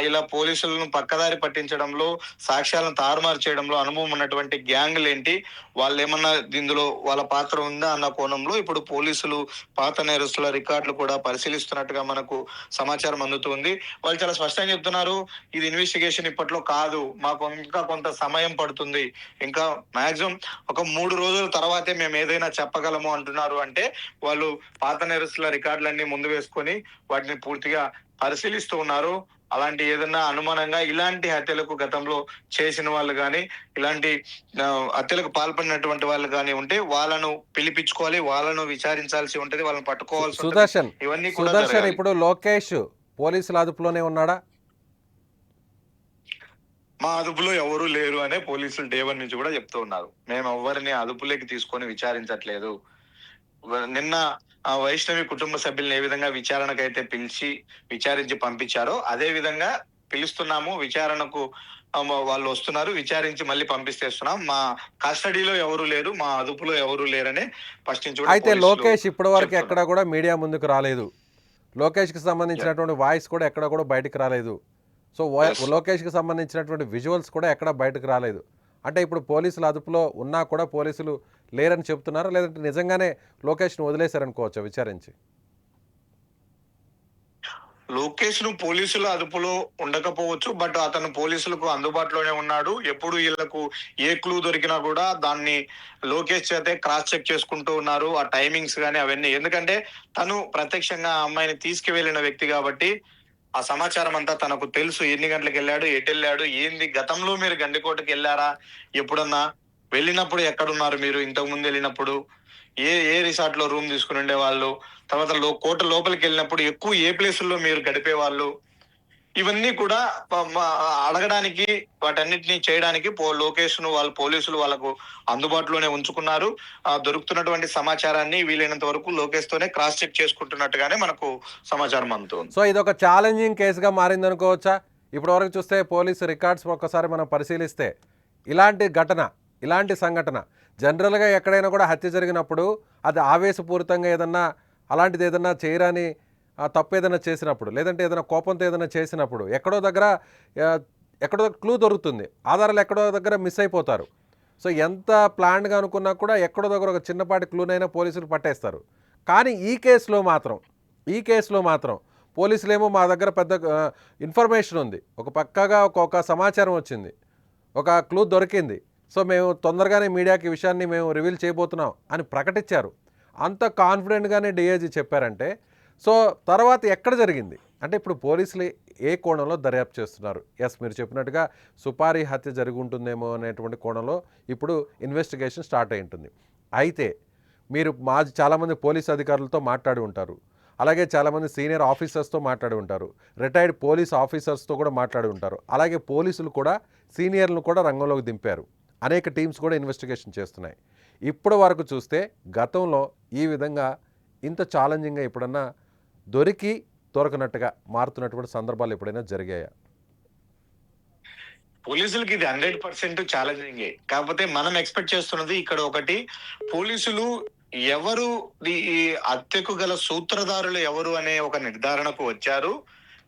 ఇలా పోలీసులను పక్కదారి పట్టించడంలో, సాక్ష్యాలను తారుమారు చేయడంలో అనుభవం ఉన్నటువంటి గ్యాంగులు ఏంటి, వాళ్ళు ఏమన్నా ఇందులో వాళ్ళ పాత్ర ఉందా అన్న కోణంలో ఇప్పుడు పోలీసులు పాత నేరస్తుల రికార్డులు కూడా పరిశీలిస్తున్నట్టుగా మనకు సమాచారం అందుతుంది. వాళ్ళు చాలా స్పష్టంగా చెప్తున్నారు, ఇది ఇన్వెస్టిగేషన్ ఇప్పట్లో కాదు, మాకు ఇంకా కొంత సమయం పడుతుంది, ఇంకా మాక్సిమం ఒక 3 రోజుల తర్వాతే మేము ఏదైనా చెప్పగలము అంటున్నారు. అంటే వాళ్ళు పాత నేరస్తుల రికార్డులన్నీ ముందు వేసుకొని వాటిని పూర్తిగా పరిశీలిస్తూ ఉన్నారు. అలాంటి ఏదన్నా అనుమానంగా ఇలాంటి హత్యలకు గతంలో చేసిన వాళ్ళు కానీ, ఇలాంటి హత్యలకు పాల్పడినటువంటి వాళ్ళు కానీ ఉంటే వాళ్ళను పిలిపించుకోవాలి, వాళ్ళను విచారించాల్సి ఉంటది, వాళ్ళని పట్టుకోవాల్సి ఉంటది. సుదర్శన్ ఇవన్నీ కూడా సుదర్శన్ జరగాలి. ఇప్పుడు లోకేష్ పోలీసుల అదుపులోనే ఉన్నాడా? మా అదుపులో ఎవరు లేరు అనే పోలీసులు డే 1 నుంచి కూడా చెప్తూ ఉన్నారు. మేము ఎవరిని అదుపులోకి తీసుకొని విచారించట్లేదు. నిన్న వైష్ణవి కుటుంబ సభ్యులను ఏ విధంగా విచారణకైతే పిలిచి విచారించి పంపించారో అదే విధంగా పిలుస్తున్నాము విచారణకు. వాళ్ళు వస్తున్నారు, విచారించి మళ్ళీ పంపిస్తేస్తున్నాం. మా కస్టడీలో ఎవరు లేరు, మా అదుపులో ఎవరు లేరని స్పష్టించి కూడా అయితే పోలీసులు లోకేష్ ఇప్పటి వరకు చెప్తున్నారు. ఎక్కడ కూడా మీడియా ముందుకు రాలేదు. లోకేష్కి సంబంధించినటువంటి వాయిస్ కూడా ఎక్కడ కూడా బయటకు రాలేదు. So Yes. లోకేష్కి సంబంధించినటువంటి విజువల్స్ కూడా ఎక్కడ బయటకు రాలేదు. అంటే ఇప్పుడు పోలీసుల అదుపులో ఉన్నా కూడా పోలీసులు లేరని చెప్తున్నారా, లేదంటే నిజంగానే లోకేష్ను వదిలేశారనుకోవచ్చా విచారించి? లోకేష్ ను పోలీసుల అదుపులో ఉండకపోవచ్చు, బట్ అతను పోలీసులకు అందుబాటులోనే ఉన్నాడు. ఎప్పుడు వీళ్ళకు ఏ క్లూ దొరికినా కూడా దాన్ని లోకేష్ చేతే క్రాస్ చెక్ చేసుకుంటూ ఉన్నారు. ఆ టైమింగ్స్ కానీ అవన్నీ, ఎందుకంటే తను ప్రత్యక్షంగా ఆ అమ్మాయిని తీసుకువెళ్ళిన వ్యక్తి కాబట్టి ఆ సమాచారం అంతా తనకు తెలుసు. ఎన్ని గంటలకు వెళ్ళాడు, ఎటు వెళ్ళాడు, ఏంది, గతంలో మీరు గండికోటకి వెళ్ళారా, ఎప్పుడన్నా వెళ్ళినప్పుడు ఎక్కడున్నారు మీరు, ఇంతకు ముందు వెళ్ళినప్పుడు ఏ ఏ రిసార్ట్ లో రూమ్ తీసుకుని ఉండేవాళ్ళు, తర్వాత కోట లోపలికి వెళ్ళినప్పుడు ఎక్కువ ఏ ప్లేసుల్లో మీరు గడిపేవాళ్ళు, ఇవన్నీ కూడా అడగడానికి, వాటన్నిటిని చేయడానికి లోకేష్ ను వాళ్ళ పోలీసులు వాళ్ళకు అందుబాటులోనే ఉంచుకున్నారు. దొరుకుతున్నటువంటి సమాచారాన్ని వీలైనంత వరకు లోకేష్ తోనే క్రాస్ చెక్ చేసుకుంటున్నట్టుగానే మనకు సమాచారం అందుతుంది. సో ఇది ఒక ఛాలెంజింగ్ కేసుగా మారిందనుకోవచ్చా? ఇప్పటి వరకు చూస్తే పోలీసు రికార్డ్స్ ఒక్కసారి మనం పరిశీలిస్తే ఇలాంటి ఘటన, ఇలాంటి సంఘటన జనరల్గా ఎక్కడైనా కూడా హత్య జరిగినప్పుడు అది ఆవేశపూరితంగా ఏదన్నా అలాంటిది ఏదన్నా చేయరాని తప్పు ఏదైనా చేసినప్పుడు, లేదంటే ఏదైనా కోపంతో ఏదైనా చేసినప్పుడు ఎక్కడో క్లూ దొరుకుతుంది, ఆధారాలు ఎక్కడో దగ్గర మిస్ అయిపోతారు. సో ఎంత ప్లాన్గా అనుకున్నా కూడా ఎక్కడో దగ్గర ఒక చిన్నపాటి క్లూనైనా పోలీసులు పట్టేస్తారు. కానీ ఈ కేసులో మాత్రం పోలీసులేమో మా దగ్గర పెద్ద ఇన్ఫర్మేషన్ ఉంది, ఒక పక్కాగా ఒక సమాచారం వచ్చింది, ఒక క్లూ దొరికింది, సో మేము తొందరగానే మీడియాకి ఈ విషయాన్ని మేము రివీల్ చేయబోతున్నాం అని ప్రకటించారు. అంత కాన్ఫిడెంట్గానే డిఐజీ చెప్పారంటే సో తర్వాత ఎక్కడ జరిగింది అంటే ఇప్పుడు పోలీసులు ఏ కోణంలో దర్యాప్తు చేస్తున్నారు? ఎస్, మీరు చెప్పినట్టుగా సుపారీ హత్య జరిగి ఉంటుందేమో అనేటువంటి కోణంలో ఇప్పుడు ఇన్వెస్టిగేషన్ స్టార్ట్ అయి ఉంటుంది. అయితే మీరు చాలామంది పోలీస్ అధికారులతో మాట్లాడి ఉంటారు, అలాగే చాలామంది సీనియర్ ఆఫీసర్స్తో మాట్లాడి ఉంటారు, రిటైర్డ్ పోలీస్ ఆఫీసర్స్తో కూడా మాట్లాడి ఉంటారు, అలాగే పోలీసులు కూడా సీనియర్లను కూడా రంగంలోకి దింపారు, అనేక టీమ్స్ కూడా ఇన్వెస్టిగేషన్ చేస్తున్నాయి. ఇప్పటి వరకు చూస్తే గతంలో ఈ విధంగా ఇంత ఛాలెంజింగ్గా ఎప్పుడన్నా దొరకనట్టుగా మారుతున్నటువంటి సందర్భాలు ఎప్పుడైనా జరిగాయా? పోలీసులకి ఇది 100% ఛాలెంజింగ్. కాకపోతే మనం ఎక్స్పెక్ట్ చేస్తున్నది ఇక్కడ ఒకటి, పోలీసులు ఎవరు ఈ హత్యకు గల సూత్రధారులు ఎవరు అనే ఒక నిర్ధారణకు వచ్చారు.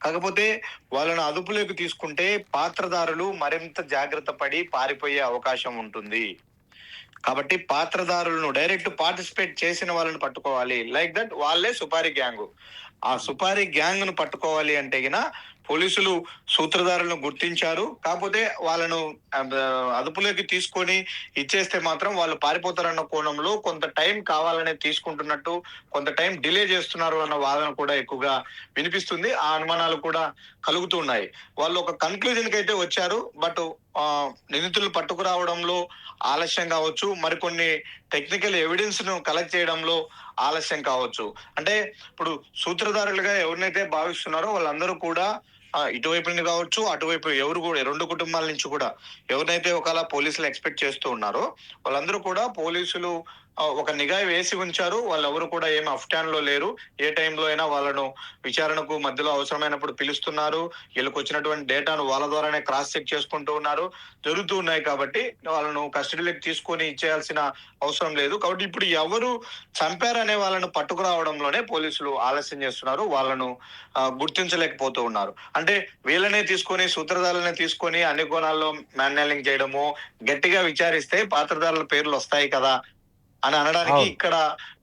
కాకపోతే వాళ్ళను అదుపులోకి తీసుకుంటే పాత్రధారులు మరింత జాగ్రత్త పడి పారిపోయే అవకాశం ఉంటుంది. కాబట్టి పాత్రధారులను డైరెక్ట్ పార్టిసిపేట్ చేసిన వాళ్ళని పట్టుకోవాలి. లైక్ దట్ వాళ్ళే సుపారీ గ్యాంగ్. ఆ సుపారీ గ్యాంగ్ ను పట్టుకోవాలి అంటే గిన పోలీసులు సూత్రధారులను గుర్తించారు. కాకపోతే వాళ్ళను అదుపులోకి తీసుకొని ఇచ్చేస్తే మాత్రం వాళ్ళు పారిపోతారన్న కోణంలో కొంత టైం కావాలనే తీసుకుంటున్నట్టు, కొంత టైం డిలే చేస్తున్నారు అన్న వాదన కూడా ఎక్కువగా వినిపిస్తుంది. ఆ అనుమానాలు కూడా కలుగుతూ ఉన్నాయి. వాళ్ళు ఒక కన్క్లూజన్ కి అయితే వచ్చారు, బట్ నిందితులు పట్టుకురావడంలో ఆలస్యం కావచ్చు, మరికొన్ని టెక్నికల్ ఎవిడెన్స్ ను కలెక్ట్ చేయడంలో ఆలస్యం కావచ్చు. అంటే ఇప్పుడు సూత్రధారులుగా ఎవరినైతే భావిస్తున్నారో వాళ్ళందరూ కూడా ఇటువైపు నుండి కావచ్చు, అటువైపు ఎవరు కూడా 2 కుటుంబాల నుంచి కూడా ఎవరినైతే ఒకవేళ పోలీసులు ఎక్స్‌పెక్ట్ చేస్తూ ఉన్నారో, వాళ్ళందరూ కూడా పోలీసులు ఒక నిఘా వేసి ఉంచారు. వాళ్ళెవరు కూడా ఏమి అఫ్టాన్‌లో లేరు. ఏ టైంలో అయినా వాళ్ళను విచారణకు మధ్యలో అవసరమైనప్పుడు పిలుస్తున్నారు. ఈళ్ళకొచ్చినటువంటి డేటాను వాళ్ళ ద్వారానే క్రాస్ చెక్ చేసుకుంటూ ఉన్నారు. జరుగుతూ ఉన్నాయి కాబట్టి వాళ్ళను కస్టడీలోకి తీసుకొని ఇచ్చేయాల్సిన అవసరం లేదు. కాబట్టి ఇప్పుడు ఎవరు చంపారనే వాళ్ళను పట్టుకురావడంలోనే పోలీసులు ఆలస్యం చేస్తున్నారు. వాళ్ళను గుర్తించలేకపోతూ ఉన్నారు. అంటే వీళ్ళనే తీసుకొని సూత్రధారులనే తీసుకొని అన్ని కోణాల్లో మ్యాన్‌హ్యాండ్లింగ్ చేయడము, గట్టిగా విచారిస్తే పాత్రధారుల పేర్లొస్తాయి కదా! అని అనడానికి అవును. ఇక్కడ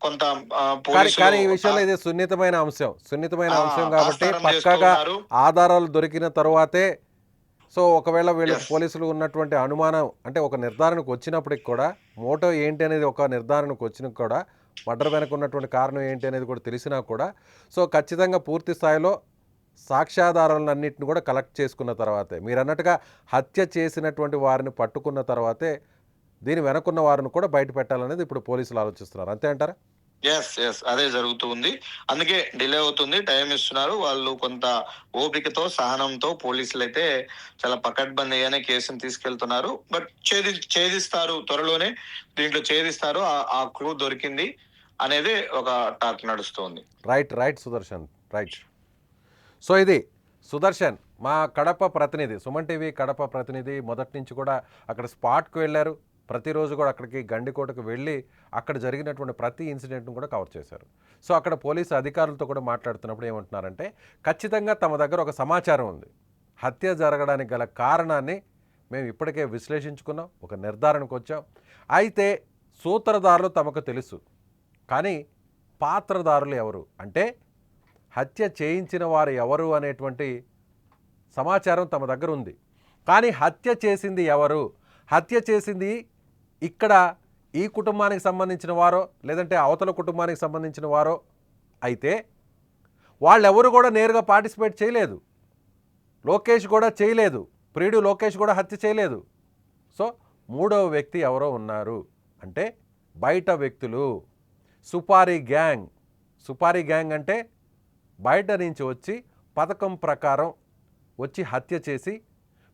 కొంత కానీ పోలీసులు కానీ ఈ విషయంలో ఇది సున్నితమైన అంశం. సున్నితమైన అంశం కాబట్టి తాత్సారం చేస్తూ పక్కాగా ఉన్నారు. ఆధారాలు దొరికిన తరువాతే సో, ఒకవేళ వీళ్ళకి యెస్. పోలీసులు ఉన్నటువంటి అనుమానం అంటే ఒక నిర్ధారణకు వచ్చినప్పటికి కూడా మోటో ఏంటి అనేది ఒక నిర్ధారణకు వచ్చినా కూడా మర్డర్ వెనక ఉన్నటువంటి కారణం ఏంటి అనేది కూడా తెలిసినా కూడా సో, ఖచ్చితంగా పూర్తి స్థాయిలో సాక్ష్యాధారాలన్నింటిని కూడా కలెక్ట్ చేసుకున్న తర్వాతే మీరన్నట్టుగా హత్య చేసినటువంటి వారిని పట్టుకున్న తర్వాతే దీని వెనకున్న వారిని కూడా బయట పెట్టాలనేది ఇప్పుడు పోలీసులు ఆలోచిస్తున్నారు. అంతే అంటారా? యెస్. అదే జరుగుతూ ఉంది. అందుకే డిలే అవుతుంది. టైం ఇస్తున్నారు. వాళ్ళు కొంత ఓపికతో, సహనంతో పోలీసులైతే చాలా పకడ్బందీగానే కేసుని తీసుకెళ్తున్నారు. బట్ ఛేదిస్తారు త్వరలోనే. దీంట్లో ఛేదిస్తారు. ఆ క్లూ దొరికింది అనేది ఒక టాక్ నడుస్తోంది. రైట్ సుదర్శన్. రైట్. సో, ఇది సుదర్శన్ మా కడప ప్రతినిధి, సుమన్ టీవీ కడప ప్రతినిధి మొదటి నుంచి కూడా అక్కడ స్పాట్‌కి వెళ్ళారు. ప్రతిరోజు కూడా అక్కడికి గండికోటకు వెళ్ళి అక్కడ జరిగినటువంటి ప్రతి ఇన్సిడెంట్‌ను కూడా కవర్ చేశారు. సో, అక్కడ పోలీసు అధికారులతో కూడా మాట్లాడుతున్నప్పుడు ఏమంటున్నారంటే ఖచ్చితంగా తమ దగ్గర ఒక సమాచారం ఉంది. హత్య జరగడానికి గల కారణాన్ని మేము ఇప్పటికే విశ్లేషించుకున్నాం. ఒక నిర్ధారణకు వచ్చాం. అయితే సూత్రధారులు తమకు తెలుసు. కానీ పాత్రధారులు ఎవరు? అంటే హత్య చేయించిన వారు ఎవరు అనేటువంటి సమాచారం తమ దగ్గర ఉంది. కానీ హత్య చేసింది ఎవరు? హత్య చేసింది ఇక్కడ ఈ కుటుంబానికి సంబంధించిన వారో లేదంటే అవతల కుటుంబానికి సంబంధించిన వారో అయితే వాళ్ళెవరు కూడా నేరుగా పార్టిసిపేట్ చేయలేదు. లోకేష్ కూడా చేయలేదు. ప్రియుడు లోకేష్ కూడా హత్య చేయలేదు. సో, మూడవ వ్యక్తి ఎవరో ఉన్నారు. అంటే బయట వ్యక్తులు, సుపారీ గ్యాంగ్. సుపారీ గ్యాంగ్ అంటే బయట నుంచి వచ్చి పథకం ప్రకారం వచ్చి హత్య చేసి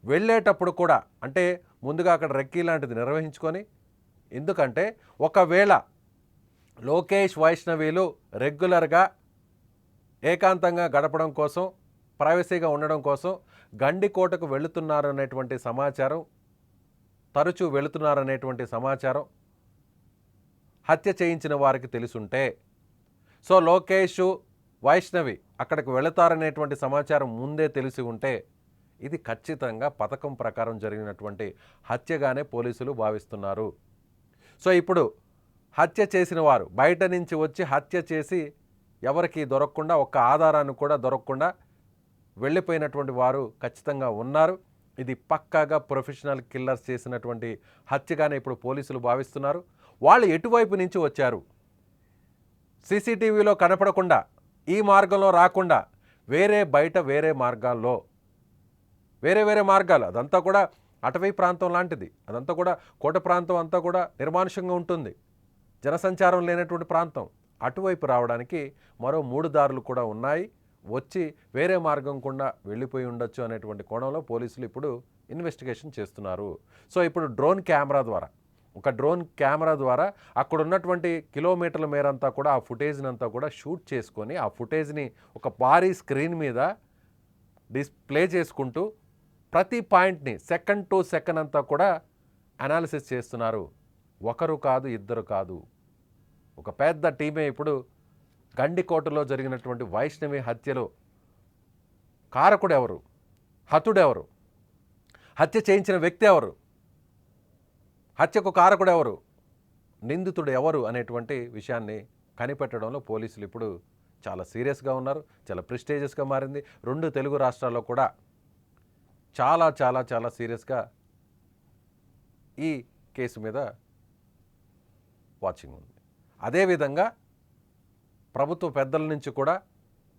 వెళ్ళేటప్పుడు కూడా అంటే ముందుగా అక్కడ రెక్కీ లాంటిది నిర్వహించుకొని, ఎందుకంటే ఒకవేళ లోకేష్ వైష్ణవీలు రెగ్యులర్గా ఏకాంతంగా గడపడం కోసం, ప్రైవసీగా ఉండడం కోసం గండికోటకు వెళుతున్నారనేటువంటి సమాచారం, తరచూ వెళుతున్నారనేటువంటి సమాచారం హత్య చేయించిన వారికి తెలుసుంటే, సో లోకేష్ వైష్ణవి అక్కడికి వెళతారనేటువంటి సమాచారం ముందే తెలిసి ఉంటే ఇది ఖచ్చితంగా పథకం ప్రకారం జరిగినటువంటి హత్యగానే పోలీసులు భావిస్తున్నారు. సో, ఇప్పుడు హత్య చేసిన వారు బయట నుంచి వచ్చి హత్య చేసి ఎవరికి దొరకకుండా, ఒక్క ఆధారాన్ని కూడా దొరకకుండా వెళ్ళిపోయినటువంటి వారు ఖచ్చితంగా ఉన్నారు. ఇది పక్కాగా ప్రొఫెషనల్ కిల్లర్స్ చేసినటువంటి హత్యగానే ఇప్పుడు పోలీసులు భావిస్తున్నారు. వాళ్ళు ఎటువైపు నుంచి వచ్చారు? సీసీటీవీలో కనపడకుండా, ఈ మార్గంలో రాకుండా వేరే మార్గాల్లో వేరే మార్గాలు, అదంతా కూడా అటవీ ప్రాంతం లాంటిది. అదంతా కూడా కోట ప్రాంతం అంతా కూడా నిర్మానుష్యంగా ఉంటుంది. జనసంచారం లేనటువంటి ప్రాంతం. అటువైపు రావడానికి మరో 3 దారులు కూడా ఉన్నాయి. వచ్చి వేరే మార్గం కూడా వెళ్ళిపోయి ఉండొచ్చు అనేటువంటి కోణంలో పోలీసులు ఇప్పుడు ఇన్వెస్టిగేషన్ చేస్తున్నారు. సో, ఇప్పుడు డ్రోన్ కెమెరా ద్వారా అక్కడ ఉన్నటువంటి కిలోమీటర్ల మేరంతా కూడా ఆ ఫుటేజ్ని అంతా కూడా షూట్ చేసుకొని ఆ ఫుటేజ్ని ఒక భారీ స్క్రీన్ మీద డిస్ప్లే చేసుకుంటూ ప్రతి పాయింట్ని సెకండ్ టు సెకండ్ అంతా కూడా అనాలిసిస్ చేస్తున్నారు. ఒకరు కాదు, ఇద్దరు కాదు, ఒక పెద్ద టీమే ఇప్పుడు గండికోటలో జరిగినటువంటి వైష్ణవి హత్యలో కారకుడు ఎవరు, హతుడెవరు, హత్య చేయించిన వ్యక్తి ఎవరు, హత్యకు కారకుడు ఎవరు, నిందితుడు ఎవరు అనేటువంటి విషయాన్ని కనిపెట్టడంలో పోలీసులు ఇప్పుడు చాలా సీరియస్గా ఉన్నారు. చాలా ప్రెస్టీజియస్గా మారింది. 2 తెలుగు రాష్ట్రాల్లో కూడా చాలా సీరియస్గా ఈ కేసు మీద వాచింగ్ ఉంది. అదేవిధంగా ప్రభుత్వ పెద్దల నుంచి కూడా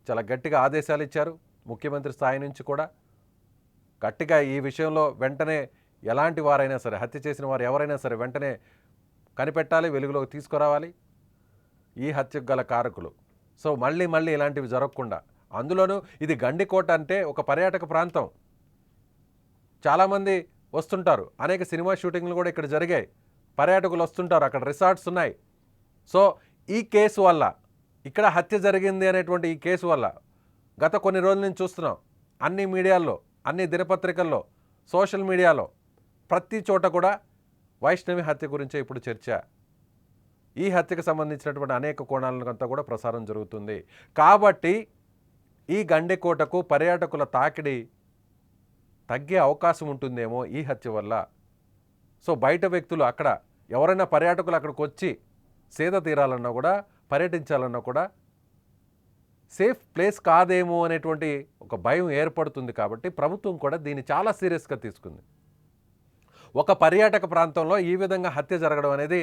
చాలా గట్టిగా ఆదేశాలు ఇచ్చారు. ముఖ్యమంత్రి స్థాయి నుంచి కూడా గట్టిగా ఈ విషయంలో వెంటనే ఎలాంటి వారైనా సరే, హత్య చేసిన వారు ఎవరైనా సరే వెంటనే కనిపెట్టాలి, వెలుగులోకి తీసుకురావాలి ఈ హత్యకు గల కారకులు. సో మళ్ళీ ఇలాంటివి జరగకుండా అందులోనూ ఇది గండికోట అంటే ఒక పర్యాటక ప్రాంతం. చాలామంది వస్తుంటారు, అనేక సినిమా షూటింగ్లు కూడా ఇక్కడ జరిగాయి, పర్యాటకులు వస్తుంటారు, అక్కడ రిసార్ట్స్ ఉన్నాయి. సో ఈ కేసు వల్ల, ఇక్కడ హత్య జరిగింది అనేటువంటి ఈ కేసు వల్ల గత కొన్ని రోజుల నుంచి చూస్తున్నాం, అన్ని మీడియాల్లో, అన్ని దినపత్రికల్లో, సోషల్ మీడియాలో ప్రతి చోట కూడా వైష్ణవి హత్య గురించే ఇప్పుడు చర్చ. ఈ హత్యకు సంబంధించినటువంటి అనేక కోణాలంతా కూడా ప్రసారం జరుగుతుంది. కాబట్టి ఈ గండికోటకు పర్యాటకుల తాకిడి తగ్గే అవకాశం ఉంటుందేమో ఈ హత్య వల్ల. సో బయట వ్యక్తులు, అక్కడ ఎవరైనా పర్యాటకులు అక్కడికి వచ్చి సేద తీరాలన్నా కూడా, పర్యటించాలన్నా కూడా సేఫ్ ప్లేస్ కాదేమో అనేటువంటి ఒక భయం ఏర్పడుతుంది. కాబట్టి ప్రభుత్వం కూడా దీన్ని చాలా సీరియస్గా తీసుకుంది. ఒక పర్యాటక ప్రాంతంలో ఈ విధంగా హత్య జరగడం అనేది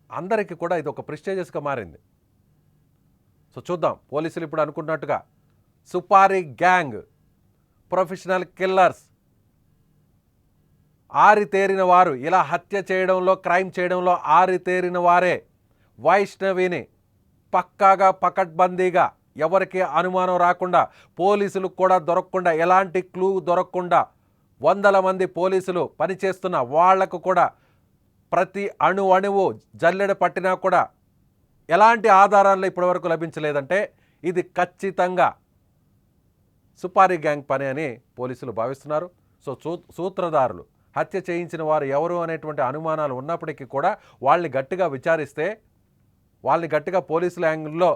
అందరికీ కూడా ఇది ఒక ప్రెస్టీజియస్గా మారింది. సో చూద్దాం, పోలీసులు ఇప్పుడు అనుకున్నట్టుగా సుపారీ గ్యాంగ్, ప్రొఫెషనల్ కిల్లర్స్, ఆరితేరిన వారు, ఇలా హత్య చేయడంలో, క్రైమ్ చేయడంలో ఆరితేరిన వారే వైష్ణవిని పక్కాగా పకడ్బందీగా, ఎవరికి అనుమానం రాకుండా, పోలీసులకు కూడా దొరకకుండా, ఎలాంటి క్లూ దొరకకుండా, వందల మంది పోలీసులు పనిచేస్తున్న వాళ్లకు కూడా ప్రతి అణువు జల్లెడ పట్టినా కూడా ఎలాంటి ఆధారాలు ఇప్పటివరకు లభించలేదంటే ఇది ఖచ్చితంగా సుపారీ గ్యాంగ్ పని అని పోలీసులు భావిస్తున్నారు. సో సూత్రధారులు, హత్య చేయించిన వారు ఎవరు అనేటువంటి అనుమానాలు ఉన్నప్పటికీ కూడా వాళ్ళని గట్టిగా విచారిస్తే, వాళ్ళని గట్టిగా పోలీసుల యాంగిల్లో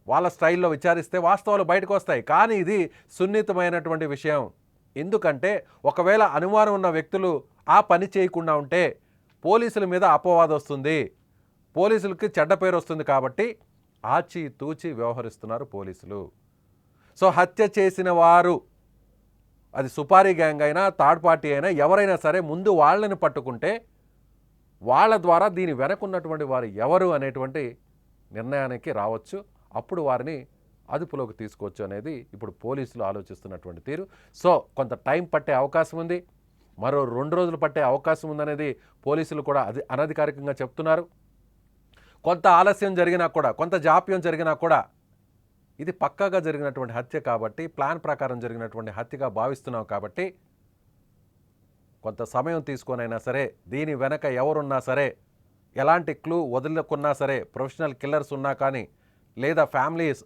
వాళ్ళ స్టైల్లో విచారిస్తే వాస్తవాలు బయటకు వస్తాయి. కానీ ఇది సున్నితమైనటువంటి విషయం. ఎందుకంటే ఒకవేళ అనుమానం ఉన్న వ్యక్తులు ఆ పని చేయకుండా ఉంటే పోలీసుల మీద అపవాదం వస్తుంది, పోలీసులకి చెడ్డ పేరు వస్తుంది. కాబట్టి ఆచితూచి వ్యవహరిస్తున్నారు పోలీసులు. సో హత్య చేసిన వారు, అది సుపారీ గ్యాంగ్ అయినా, థర్డ్ పార్టీ అయినా, ఎవరైనా సరే ముందు వాళ్ళని పట్టుకుంటే వాళ్ళ ద్వారా దీని వెనకున్నటువంటి వారు ఎవరు అనేటువంటి నిర్ణయానికి రావచ్చు. అప్పుడు వారిని అదుపులోకి తీసుకోవచ్చు అనేది ఇప్పుడు పోలీసులు ఆలోచిస్తున్నటువంటి తీరు. సో కొంత టైం పట్టే అవకాశం ఉంది, మరో 2 రోజులు పట్టే అవకాశం ఉందనేది పోలీసులు కూడా అనధికారికంగా చెప్తున్నారు. కొంత ఆలస్యం జరిగినా కూడా, కొంత జాప్యం జరిగినా కూడా ఇది పక్కాగా జరిగినటువంటి హత్య కాబట్టి, ప్లాన్ ప్రకారం జరిగినటువంటి హత్యగా భావిస్తున్నాం. కాబట్టి కొంత సమయం తీసుకొనైనా సరే, దీని వెనక ఎవరున్నా సరే, ఎలాంటి క్లూ వదులుకున్నా సరే, ప్రొఫెషనల్ కిల్లర్స్ ఉన్నా కానీ, లేదా ఫ్యామిలీస్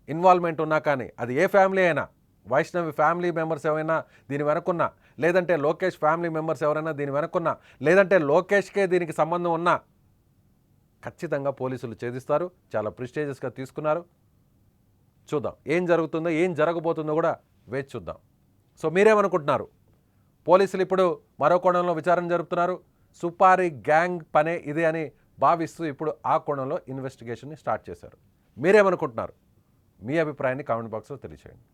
ఇన్వాల్వ్మెంట్ ఉన్నా కానీ, అది ఏ ఫ్యామిలీ అయినా, వైష్ణవి ఫ్యామిలీ మెంబర్స్ ఎవరైనా దీని వెనకున్నా, లేదంటే లోకేష్ ఫ్యామిలీ మెంబర్స్ ఎవరైనా దీని వెనకున్నా, లేదంటే లోకేష్కే దీనికి సంబంధం ఉన్నా, ఖచ్చితంగా పోలీసులు ఛేదిస్తారు. చాలా ప్రెస్టీజియస్గా తీసుకున్నారు. చూద్దాం ఏం జరుగుతుందో, ఏం జరగబోతుందో కూడా వేచి చూద్దాం. సో మీరేమనుకుంటున్నారు? పోలీసులు ఇప్పుడు మరో కోణంలో విచారణ జరుపుతున్నారు. సుపారీ గ్యాంగ్ పనే ఇదే అని భావిస్తూ ఇప్పుడు ఆ కోణంలో ఇన్వెస్టిగేషన్ని స్టార్ట్ చేశారు. మీరేమనుకుంటున్నారు? మీ అభిప్రాయాన్ని కామెంట్ బాక్స్లో తెలియచేయండి.